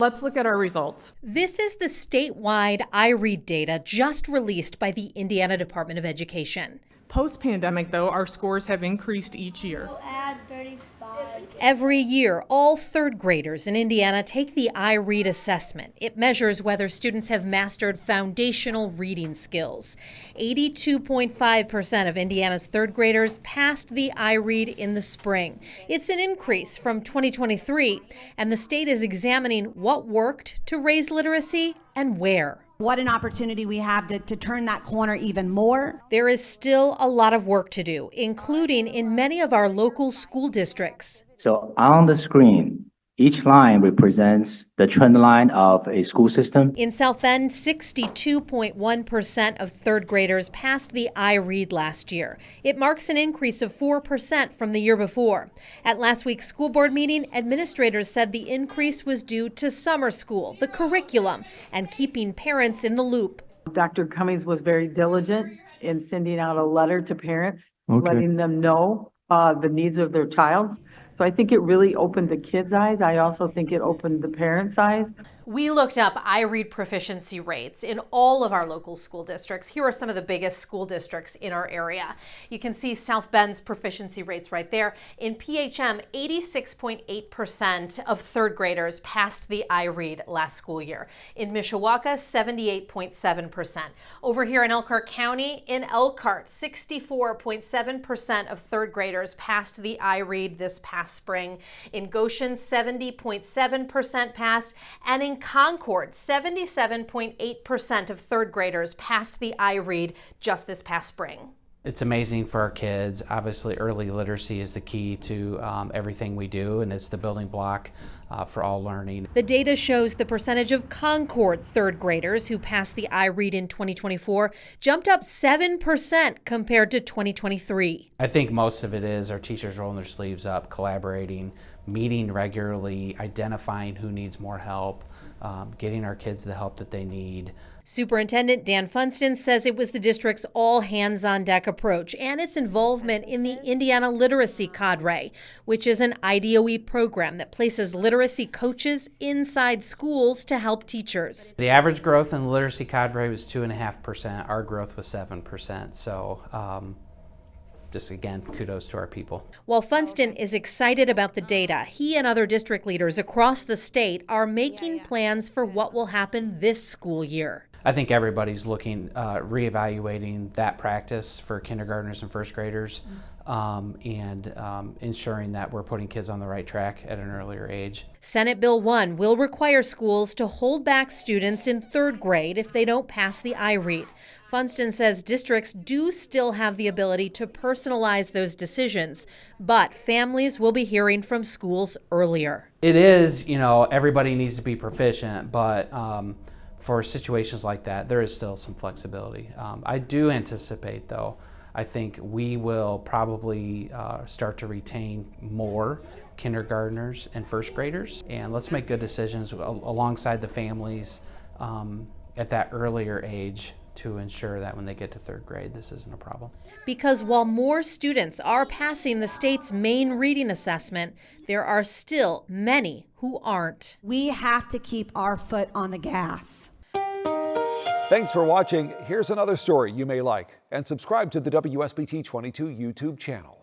Let's look at our results. This is the statewide IREAD data just released by the Indiana Department of Education. Post-pandemic, though, our scores have increased each year. We'll add 35. Every year, all third graders in Indiana take the IREAD assessment. It measures whether students have mastered foundational reading skills. 82.5% of Indiana's third graders passed the IREAD in the spring. It's an increase from 2023, and the state is examining what worked to raise literacy and where. What an opportunity we have to turn that corner even more. There is still a lot of work to do, including in many of our local school districts. So on the screen, each line represents the trend line of a school system. In South Bend, 62.1% of third graders passed the IREAD last year. It marks an increase of 4% from the year before. At last week's school board meeting, administrators said the increase was due to summer school, the curriculum, and keeping parents in the loop. Dr. Cummings was very diligent in sending out a letter to parents, letting them know the needs of their child. So I think it really opened the kids' eyes. I also think it opened the parents' eyes. We looked up IREAD proficiency rates in all of our local school districts. Here are some of the biggest school districts in our area. You can see South Bend's proficiency rates right there. In PHM, 86.8% of third graders passed the IREAD last school year. In Mishawaka, 78.7%. Over here in Elkhart County, in Elkhart, 64.7% of third graders passed the IREAD this past spring. In Goshen, 70.7% passed, and in Concord, 77.8% of third graders passed the IREAD just this past spring. It's amazing for our kids. Obviously, early literacy is the key to everything we do, and it's the building block for all learning. The data shows the percentage of Concord third graders who passed the IREAD in 2024 jumped up 7% compared to 2023. I think most of it is our teachers rolling their sleeves up, collaborating, meeting regularly, identifying who needs more help, getting our kids the help that they need. Superintendent Dan Funston says it was the district's all-hands-on-deck approach and its involvement in the Indiana Literacy Cadre, which is an IDOE program that places literacy coaches inside schools to help teachers. The average growth in the literacy cadre was 2.5%. Our growth was 7%. So just again, kudos to our people. While Funston is excited about the data, he and other district leaders across the state are making plans for what will happen this school year. I think everybody's looking, reevaluating that practice for kindergartners and first graders, and ensuring that we're putting kids on the right track at an earlier age. Senate Bill 1 will require schools to hold back students in third grade if they don't pass the IREAD. Funston says districts do still have the ability to personalize those decisions, but families will be hearing from schools earlier. It is, everybody needs to be proficient, but for situations like that, there is still some flexibility. I do anticipate, though, I think we will probably start to retain more kindergartners and first graders, and let's make good decisions alongside the families at that earlier age to ensure that when they get to third grade, this isn't a problem. Because while more students are passing the state's main reading assessment, there are still many who aren't. We have to keep our foot on the gas. Thanks for watching. Here's another story you may like, and subscribe to the WSBT 22 YouTube channel.